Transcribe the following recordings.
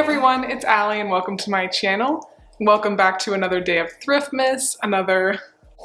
everyone, it's Allie and welcome to my channel. Welcome back to another day of Thriftmas, another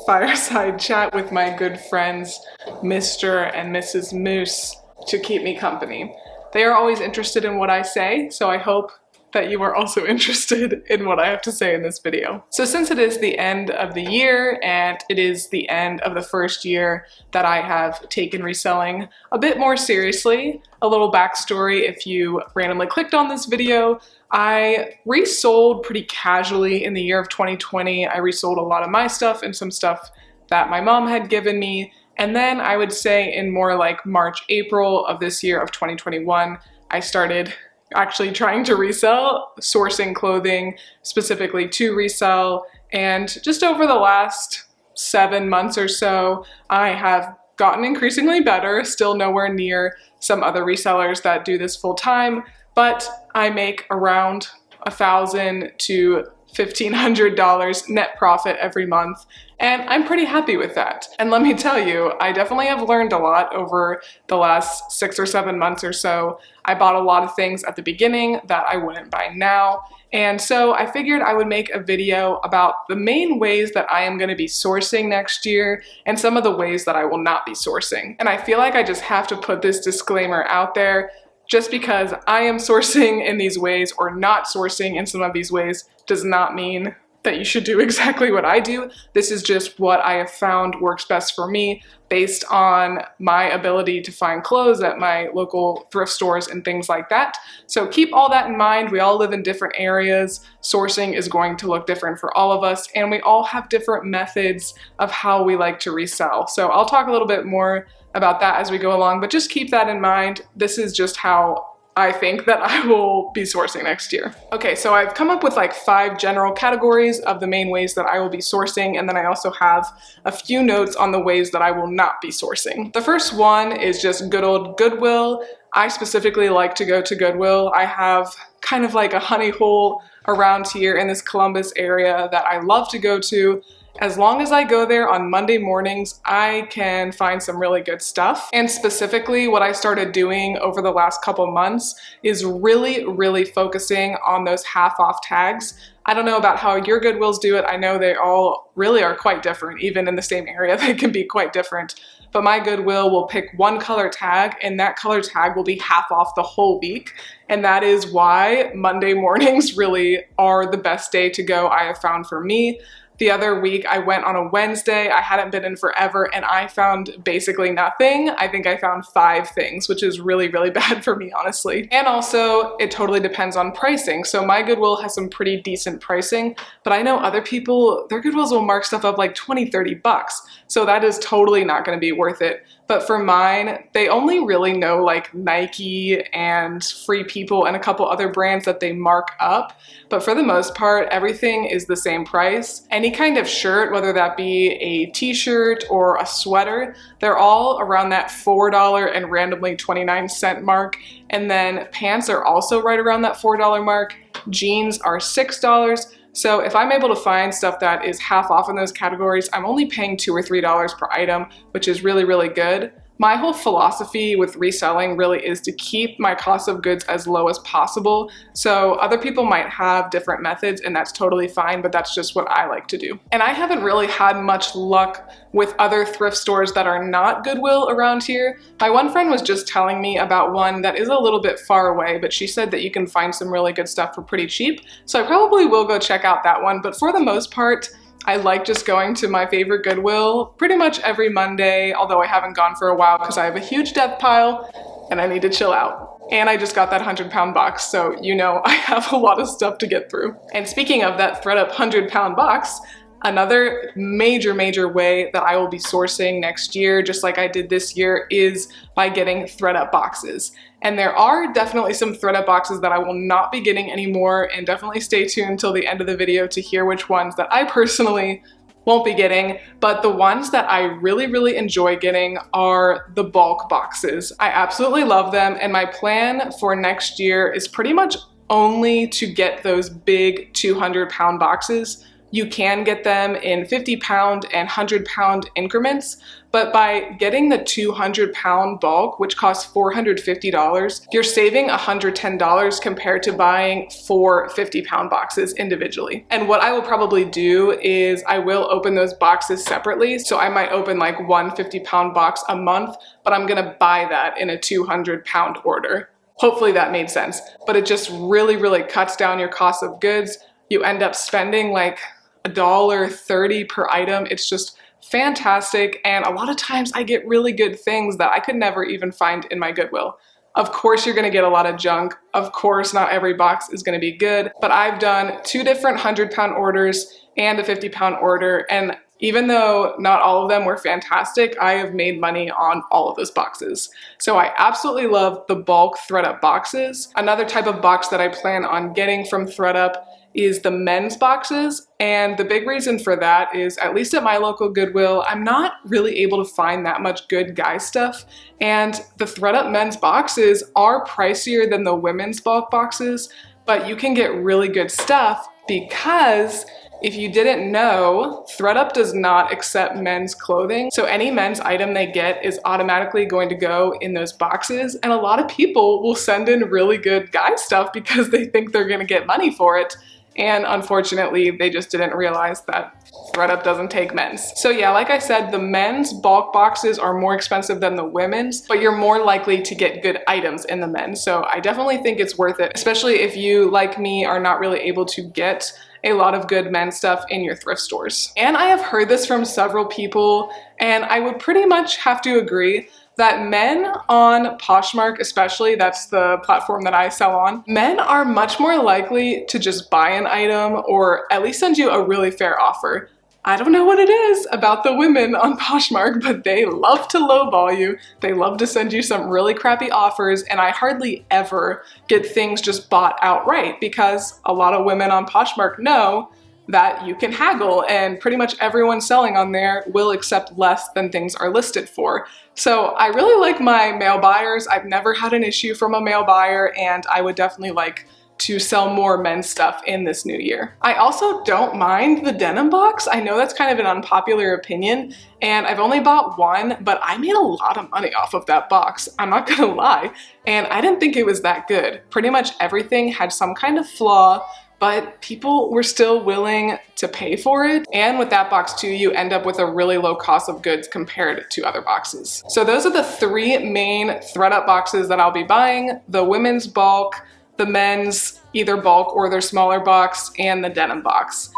fireside chat with my good friends Mr. and Mrs. Moose to keep me company. They are always interested in what I say, so I hope that you are also interested in what I have to say in this video. So since it is the end of the year and it is the end of the first year that I have taken reselling a bit more seriously, a little backstory if you randomly clicked on this video, I resold pretty casually in the year of 2020. I resold a lot of my stuff and some stuff that my mom had given me. And then I would say in more like March, April of this year of 2021, I started actually trying to resell, sourcing clothing specifically to resell. And just over the last 7 months or so, I have gotten increasingly better, still nowhere near some other resellers that do this full time, but I make around $1,000 to $1,500 net profit every month, and I'm pretty happy with that. And let me tell you, I definitely have learned a lot over the last 6 or 7 months or so. I bought a lot of things at the beginning that I wouldn't buy now, and so I figured I would make a video about the main ways that I am going to be sourcing next year and some of the ways that I will not be sourcing. And I feel like I just have to put this disclaimer out there. Just because I am sourcing in these ways or not sourcing in some of these ways does not mean that you should do exactly what I do. This is just what I have found works best for me based on my ability to find clothes at my local thrift stores and things like that. So keep all that in mind. We all live in different areas. Sourcing is going to look different for all of us, and we all have different methods of how we like to resell. So I'll talk a little bit more about that as we go along, but just keep that in mind. This is just how I think that I will be sourcing next year. Okay, so I've come up with like 5 general categories of the main ways that I will be sourcing, and then I also have a few notes on the ways that I will not be sourcing. The first one is just good old Goodwill. I specifically like to go to Goodwill. I have kind of like a honey hole around here in this Columbus area that I love to go to. As long as I go there on Monday mornings, I can find some really good stuff. And specifically what I started doing over the last couple months is really focusing on those half off tags. I don't know about how your Goodwills do it. I know they all really are quite different. Even in the same area, they can be quite different. But my Goodwill will pick one color tag, and that color tag will be half off the whole week. And that is why Monday mornings really are the best day to go, I have found, for me. The other week I went on a Wednesday. I hadn't been in forever and I found basically nothing. I think I found 5 things, which is really bad for me, honestly. And also it totally depends on pricing. So my Goodwill has some pretty decent pricing, but I know other people, their Goodwills will mark stuff up like 20, 30 bucks. So that is totally not going to be worth it. But for mine, they only really know like Nike and Free People and a couple other brands that they mark up. But for the most part, everything is the same price. Any kind of shirt, whether that be a t-shirt or a sweater, they're all around that $4 and randomly 29-cent mark. And then pants are also right around that $4 mark. Jeans are $6. So if I'm able to find stuff that is half off in those categories, I'm only paying $2 or $3 per item, which is really good. My whole philosophy with reselling really is to keep my cost of goods as low as possible. So other people might have different methods and that's totally fine, but that's just what I like to do. And I haven't really had much luck with other thrift stores that are not Goodwill around here. My one friend was just telling me about one that is a little bit far away, but she said that you can find some really good stuff for pretty cheap. So I probably will go check out that one, but for the most part, I like just going to my favorite Goodwill pretty much every Monday, although I haven't gone for a while because I have a huge death pile and I need to chill out. And I just got that 100-pound box, so you know I have a lot of stuff to get through. And speaking of that Thredup 100-pound box, another major way that I will be sourcing next year, just like I did this year, is by getting Thredup boxes. And there are definitely some Thredup boxes that I will not be getting anymore, and definitely stay tuned until the end of the video to hear which ones that I personally won't be getting. But the ones that I really enjoy getting are the bulk boxes. I absolutely love them, and my plan for next year is pretty much only to get those big 200-pound boxes. You can get them in 50-pound and 100-pound increments, but by getting the 200-pound bulk, which costs $450, you're saving $110 compared to buying 4 50-pound boxes individually. And what I will probably do is I will open those boxes separately. So I might open like one 50-pound box a month, but I'm gonna buy that in a 200-pound order. Hopefully that made sense, but it just really cuts down your cost of goods. You end up spending like $1.30 per item. It's just fantastic, and a lot of times I get really good things that I could never even find in my Goodwill. Of course you're gonna get a lot of junk. Of course not every box is gonna be good, but I've done 2 different 100-pound orders and a 50-pound order, and even though not all of them were fantastic, I have made money on all of those boxes. So I absolutely love the bulk Thredup boxes. Another type of box that I plan on getting from Thredup is the men's boxes, and the big reason for that is, at least at my local Goodwill, I'm not really able to find that much good guy stuff, and the Thredup men's boxes are pricier than the women's bulk boxes, but you can get really good stuff because if you didn't know, Thredup does not accept men's clothing, so any men's item they get is automatically going to go in those boxes, and a lot of people will send in really good guy stuff because they think they're gonna get money for it. And unfortunately, they just didn't realize that Thredup doesn't take men's. So yeah, like I said, the men's bulk boxes are more expensive than the women's, but you're more likely to get good items in the men's. So I definitely think it's worth it, especially if you, like me, are not really able to get a lot of good men's stuff in your thrift stores. And I have heard this from several people, and I would pretty much have to agree that men on Poshmark, especially, that's the platform that I sell on, men are much more likely to just buy an item or at least send you a really fair offer. I don't know what it is about the women on Poshmark, but they love to lowball you. They love to send you some really crappy offers, and I hardly ever get things just bought outright because a lot of women on Poshmark know that you can haggle, and pretty much everyone selling on there will accept less than things are listed for. So I really like my male buyers. I've never had an issue from a male buyer, and I would definitely like to sell more men's stuff in this new year. I also don't mind the denim box. I know that's kind of an unpopular opinion, and I've only bought one, but I made a lot of money off of that box, I'm not gonna lie, and I didn't think it was that good. Pretty much everything had some kind of flaw, but people were still willing to pay for it. And with that box too, you end up with a really low cost of goods compared to other boxes. So those are the 3 main Thredup boxes that I'll be buying: the women's bulk, the men's either bulk or their smaller box, and the denim box.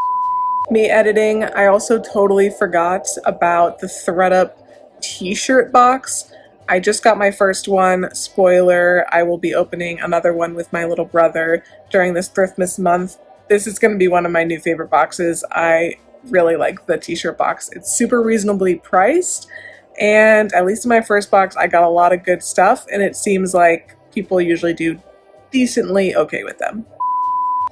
Me editing, I also totally forgot about the Thredup T-Shirt Box. I just got my first one. Spoiler, I will be opening another one with my little brother during this Thriftmas month. This is going to be one of my new favorite boxes. I really like the T-shirt box. It's super reasonably priced, and at least in my first box I got a lot of good stuff, and it seems like people usually do decently okay with them.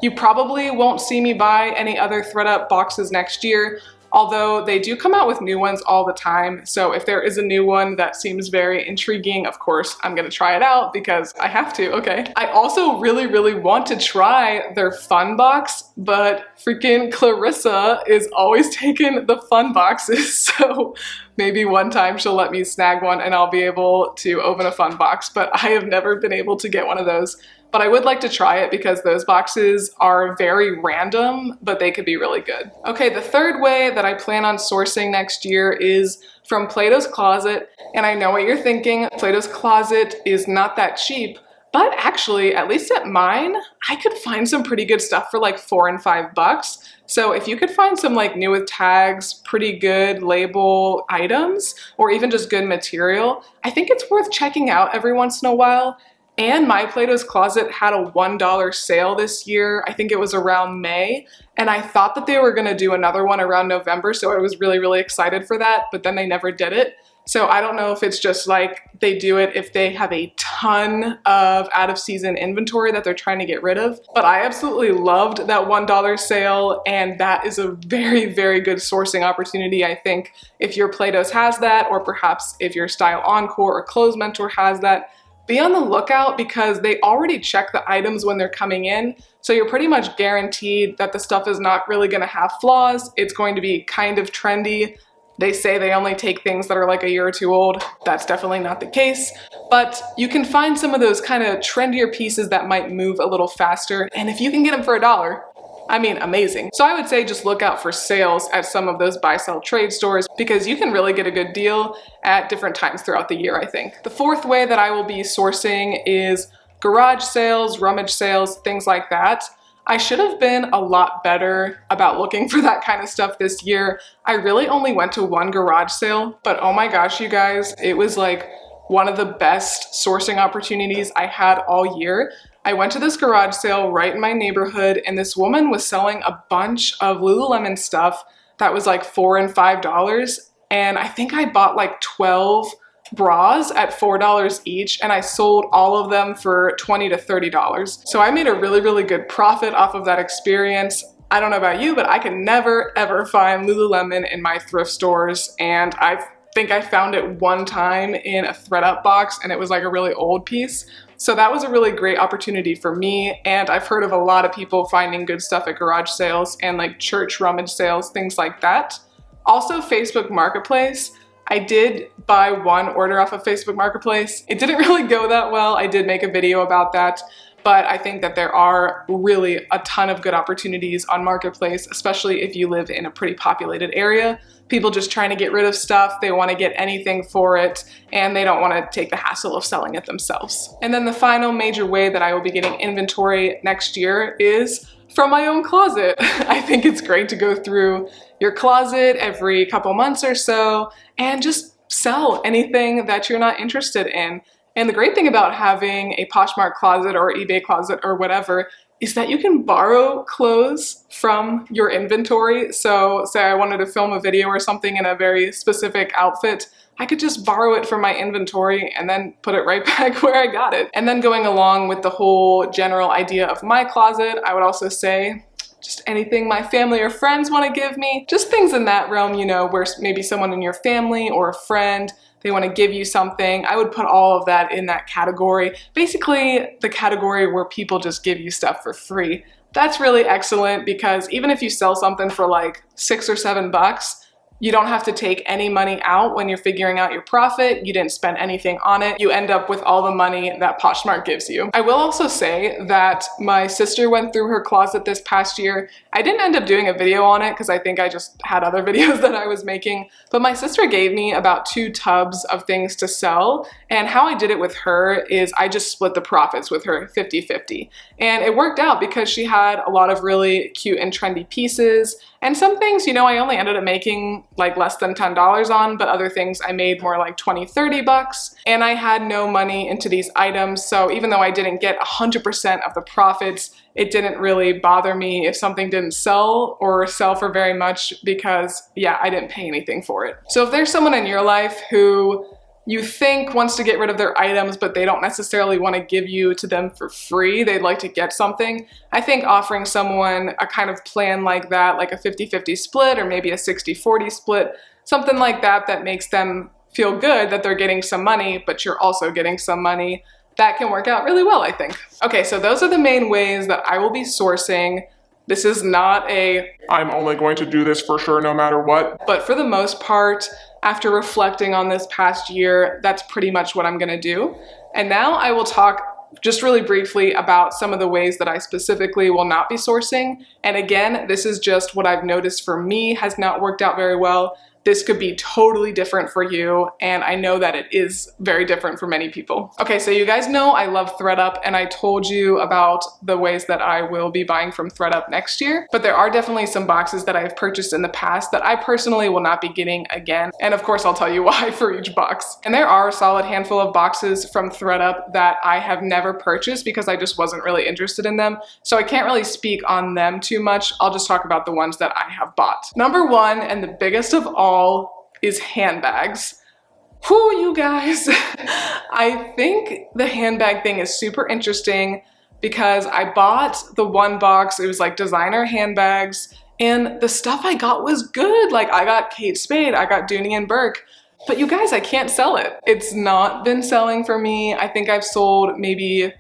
You probably won't see me buy any other Thredup boxes next year, although they do come out with new ones all the time. So if there is a new one that seems very intriguing, of course, I'm gonna try it out because I have to, okay? I also really want to try their fun box, but freaking Clarissa is always taking the fun boxes. So maybe one time she'll let me snag one and I'll be able to open a fun box, but I have never been able to get one of those. But I would like to try it because those boxes are very random, but they could be really good. Okay, the third way that I plan on sourcing next year is from Plato's Closet. And I know what you're thinking, Plato's Closet is not that cheap, but actually, at least at mine, I could find some pretty good stuff for like $4 and $5. So if you could find some like new with tags, pretty good label items, or even just good material, I think it's worth checking out every once in a while. And my Plato's Closet had a $1 sale this year. I think it was around May. And I thought that they were gonna do another one around November, so I was really excited for that, but then they never did it. So I don't know if it's just like they do it if they have a ton of out of season inventory that they're trying to get rid of. But I absolutely loved that $1 sale, and that is a very good sourcing opportunity. I think if your Plato's has that, or perhaps if your Style Encore or Clothes Mentor has that, be on the lookout because they already check the items when they're coming in. So you're pretty much guaranteed that the stuff is not really gonna have flaws. It's going to be kind of trendy. They say they only take things that are like a year or two old. That's definitely not the case, but you can find some of those kind of trendier pieces that might move a little faster. And if you can get them for $1, I mean, amazing. So I would say just look out for sales at some of those buy sell trade stores because you can really get a good deal at different times throughout the year, I think. The fourth way that I will be sourcing is garage sales, rummage sales, things like that. I should have been a lot better about looking for that kind of stuff this year. I really only went to one garage sale, but oh my gosh, you guys, it was like one of the best sourcing opportunities I had all year. I went to this garage sale right in my neighborhood and this woman was selling a bunch of Lululemon stuff that was like $4 and $5. And I think I bought like 12 bras at $4 each and I sold all of them for $20 to $30. So I made a really, really good profit off of that experience. I don't know about you, but I can never ever find Lululemon in my thrift stores, and I think I found it one time in a Thredup box and it was like a really old piece. So that was a really great opportunity for me, and I've heard of a lot of people finding good stuff at garage sales and like church rummage sales, things like that. Also Facebook Marketplace. I did buy one order off of Facebook Marketplace. It didn't really go that well. I did make a video about that, but I think that there are really a ton of good opportunities on Marketplace, especially if you live in a pretty populated area. People just trying to get rid of stuff, they want to get anything for it, and they don't want to take the hassle of selling it themselves. And then the final major way that I will be getting inventory next year is from my own closet. I think it's great to go through your closet every couple months or so and just sell anything that you're not interested in. And the great thing about having a Poshmark closet or eBay closet or whatever is that you can borrow clothes from your inventory. So say I wanted to film a video or something in a very specific outfit, I could just borrow it from my inventory and then put it right back where I got it. And then going along with the whole general idea of my closet, I would also say just anything my family or friends want to give me, just things in that realm, you know, where maybe someone in your family or a friend, they want to give you something. I would put all of that in that category. Basically the category where people just give you stuff for free. That's really excellent because even if you sell something for like $6 or $7, you don't have to take any money out when you're figuring out your profit. You didn't spend anything on it. You end up with all the money that Poshmark gives you. I will also say that my sister went through her closet this past year. I didn't end up doing a video on it because I think I just had other videos that I was making, but my sister gave me about 2 tubs of things to sell. And how I did it with her is I just split the profits with her 50-50. And it worked out because she had a lot of really cute and trendy pieces. And some things, you know, I only ended up making like less than $10 on, but other things I made more like $20-30. And I had no money into these items. So even though I didn't get 100% of the profits, it didn't really bother me if something didn't sell or sell for very much because, yeah, I didn't pay anything for it. So if there's someone in your life who you think wants to get rid of their items, but they don't necessarily want to give you to them for free, they'd like to get something, I think offering someone a kind of plan like that, like a 50-50 split or maybe a 60-40 split, something like that that makes them feel good that they're getting some money, but you're also getting some money, that can work out really well, I think. Okay, so those are the main ways that I will be sourcing. This is not a, I'm only going to do this for sure no matter what, but for the most part, after reflecting on this past year, that's pretty much what I'm gonna do. And now I will talk just really briefly about some of the ways that I specifically will not be sourcing. And again, this is just what I've noticed for me has not worked out very well. This could be totally different for you, and I know that it is very different for many people. Okay, so you guys know I love ThredUp, and I told you about the ways that I will be buying from ThredUp next year, but there are definitely some boxes that I've purchased in the past that I personally will not be getting again, and of course I'll tell you why for each box. And there are a solid handful of boxes from ThredUp that I have never purchased because I just wasn't really interested in them, so I can't really speak on them too much. I'll just talk about the ones that I have bought. Number one, and the biggest of all, is handbags. Whew, you guys. I think the handbag thing is super interesting because I bought the one box, it was like designer handbags, and the stuff I got was good. Like I got Kate Spade, I got Dooney and Burke, But you guys, I can't sell it. It's not been selling for me. I think I've sold maybe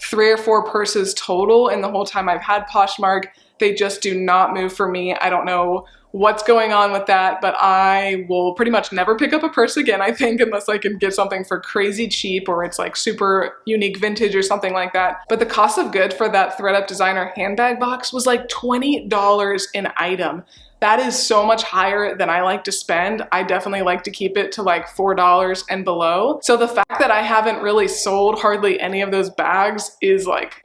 3 or 4 purses total in the whole time I've had Poshmark. They just do not move for me. I don't know what's going on with that, but I will pretty much never pick up a purse again, I think, unless I can get something for crazy cheap or it's like super unique vintage or something like that. But the cost of goods for that ThredUp designer handbag box was like $20 an item. That is so much higher than I like to spend. I definitely like to keep it to like $4 and below. So the fact that I haven't really sold hardly any of those bags is like,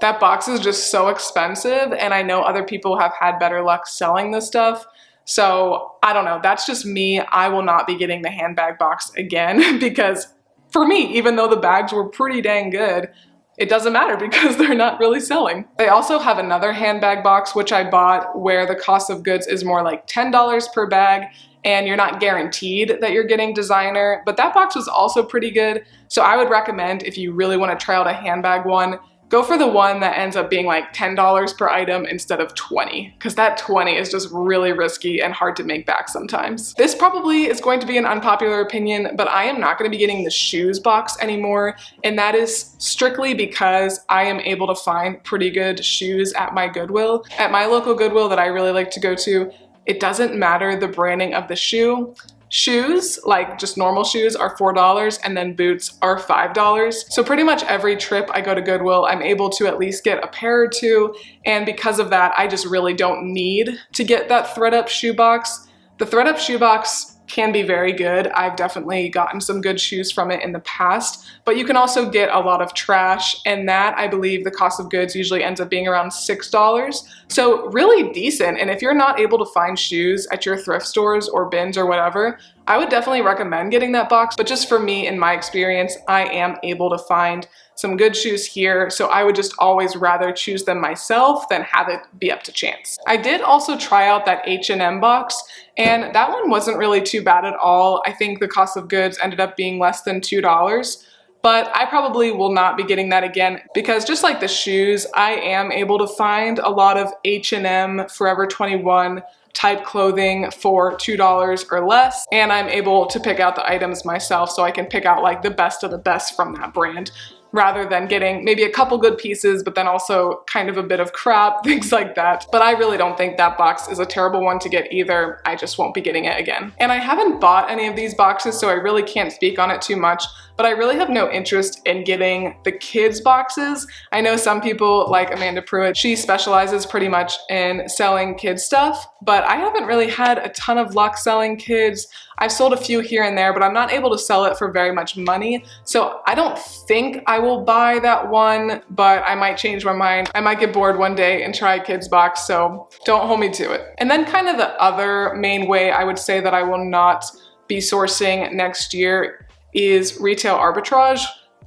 that box is just so expensive, and I know other people have had better luck selling this stuff. So I don't know, that's just me. I will not be getting the handbag box again because for me, even though the bags were pretty dang good, it doesn't matter because they're not really selling. They also have another handbag box, which I bought, where the cost of goods is more like $10 per bag, and you're not guaranteed that you're getting designer, but that box was also pretty good. So I would recommend, if you really want to try out a handbag one, go for the one that ends up being like $10 per item instead of $20, because that $20 is just really risky and hard to make back sometimes. This probably is going to be an unpopular opinion, but I am not going to be getting the shoes box anymore, and that is strictly because I am able to find pretty good shoes at my Goodwill. At my local Goodwill that I really like to go to, it doesn't matter the branding of the shoe. Shoes, like just normal shoes, are $4, and then boots are $5. So pretty much every trip I go to Goodwill, I'm able to at least get a pair or two, and because of that, I just really don't need to get that ThredUp shoe box. The ThredUp shoe box can be very good. I've definitely gotten some good shoes from it in the past, but you can also get a lot of trash, and that, I believe, the cost of goods usually ends up being around $6. So really decent, and if you're not able to find shoes at your thrift stores or bins or whatever, I would definitely recommend getting that box. But just for me, in my experience, I am able to find some good shoes here, so I would just always rather choose them myself than have it be up to chance. I did also try out that H&M box, and that one wasn't really too bad at all. I think the cost of goods ended up being less than $2. But I probably will not be getting that again because just like the shoes, I am able to find a lot of H&M, Forever 21 type clothing for $2 or less, and I'm able to pick out the items myself, so I can pick out like the best of the best from that brand, rather than getting maybe a couple good pieces, but then also kind of a bit of crap, things like that. But I really don't think that box is a terrible one to get either. I just won't be getting it again. And I haven't bought any of these boxes, so I really can't speak on it too much, but I really have no interest in getting the kids boxes. I know some people like Amanda Pruitt, she specializes pretty much in selling kids stuff, but I haven't really had a ton of luck selling kids. I've sold a few here and there, but I'm not able to sell it for very much money. So I don't think I will buy that one, but I might change my mind. I might get bored one day and try a kids box, so don't hold me to it. And then kind of the other main way I would say that I will not be sourcing next year is retail arbitrage.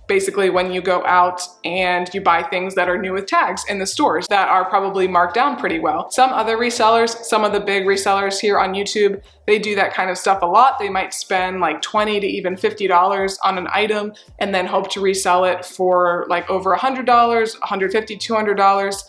Basically when you go out and you buy things that are new with tags in the stores that are probably marked down pretty well. Some other resellers, some of the big resellers here on YouTube, they do that kind of stuff a lot. They might spend like $20 to even $50 on an item and then hope to resell it for like over $100, $150, $200.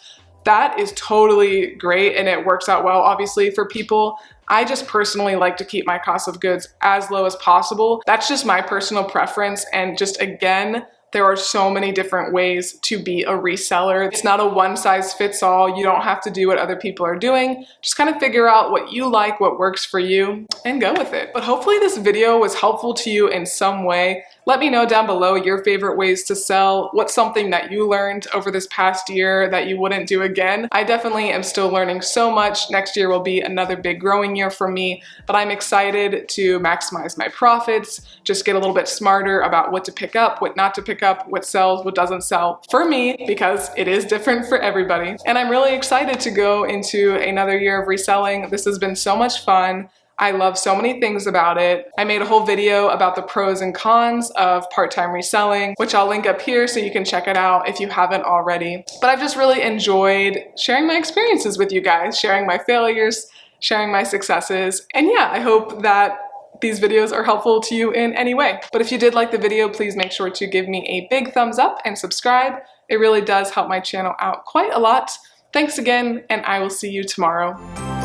That is totally great and it works out well, obviously, for people. I just personally like to keep my cost of goods as low as possible. That's just my personal preference, and just again, there are so many different ways to be a reseller. It's not a one size fits all. You don't have to do what other people are doing. Just kind of figure out what you like, what works for you, and go with it. But hopefully this video was helpful to you in some way. Let me know down below your favorite ways to sell. What's something that you learned over this past year that you wouldn't do again? I definitely am still learning so much. Next year will be another big growing year for me, but I'm excited to maximize my profits, just get a little bit smarter about what to pick up, what not to pick up, what sells, what doesn't sell for me, because it is different for everybody. And I'm really excited to go into another year of reselling. This has been so much fun. I love so many things about it. I made a whole video about the pros and cons of part-time reselling, which I'll link up here so you can check it out if you haven't already. But I've just really enjoyed sharing my experiences with you guys, sharing my failures, sharing my successes. And yeah, I hope that these videos are helpful to you in any way. But if you did like the video, please make sure to give me a big thumbs up and subscribe. It really does help my channel out quite a lot. Thanks again, and I will see you tomorrow.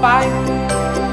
Bye.